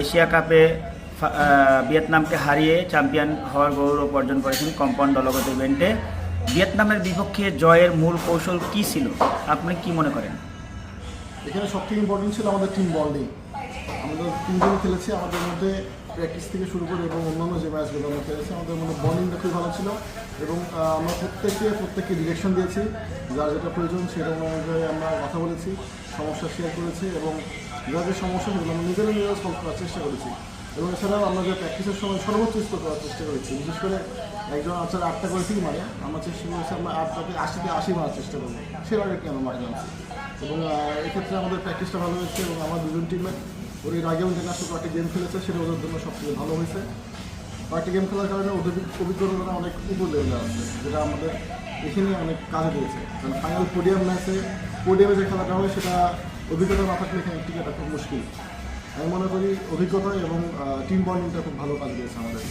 Asia কাপে ভিয়েতনামকে হারিয়ে champion হওয়ার গৌরব অর্জন করেছেন কম্পাউন্ড দলগত ইভেন্টে। ভিয়েতনামের বিপক্ষে জয়ের মূল কৌশল কী ছিল, আপনি কি মনে করেন? এখানে সবথেকে ইম্পর্টেন্ট ছিল আমাদের টিম বন্ডিং। আমাদের তিনজন খেলেছি, আমাদের মধ্যে প্র্যাকটিস থেকে শুরু করে এবং অন্যান্য যে ম্যাচগুলো আমরা খেলেছি আমাদের মধ্যে বন্ডিংটা খুব ভালো ছিল এবং আমরা প্রত্যেককে ডিরেকশন দিয়েছি, যার যেটা প্রয়োজন সেটা অনুযায়ী আমরা কথা বলেছি, সমস্যা শেয়ার করেছি এবং যার যে সমস্যা সেগুলো আমরা নিজেরা সলভ করার চেষ্টা করেছি। এবং এছাড়াও আমরা যে প্র্যাকটিসের সময় সর্বোচ্চ স্কোর করার চেষ্টা করেছি। বিশেষ করে একজন আনসার 8টা করে ঠিক মানে আমরা চেষ্টা করেছি আমরা 8টাকে 80 মারার চেষ্টা করবো, সেটাকে আমরা মারি আনছি। এবং এক্ষেত্রে আমাদের প্র্যাকটিসটা ভালো হয়েছে এবং আমার দুজন টিমে ওর এর আগেও ইন্টারন্যাশনাল কয়েকটি গেম খেলেছে, সেটা ওদের জন্য সবথেকে ভালো হয়েছে। কয়েকটি গেম খেলার কারণে ওদের অভিজ্ঞতা অনেক উপর লেভেলে আছে, যেটা আমাদের এখানে অনেক কাজে দিয়েছে। কারণ ফাইনাল পোডিয়ামে যে খেলাটা হয় সেটা অভিজ্ঞতা না থাকলে এখানে টিকাটা খুব মুশকিল। আমি মনে করি অভিজ্ঞতা এবং টিম বন্ডিংটা খুব ভালো কাজ দিয়েছে আমাদের।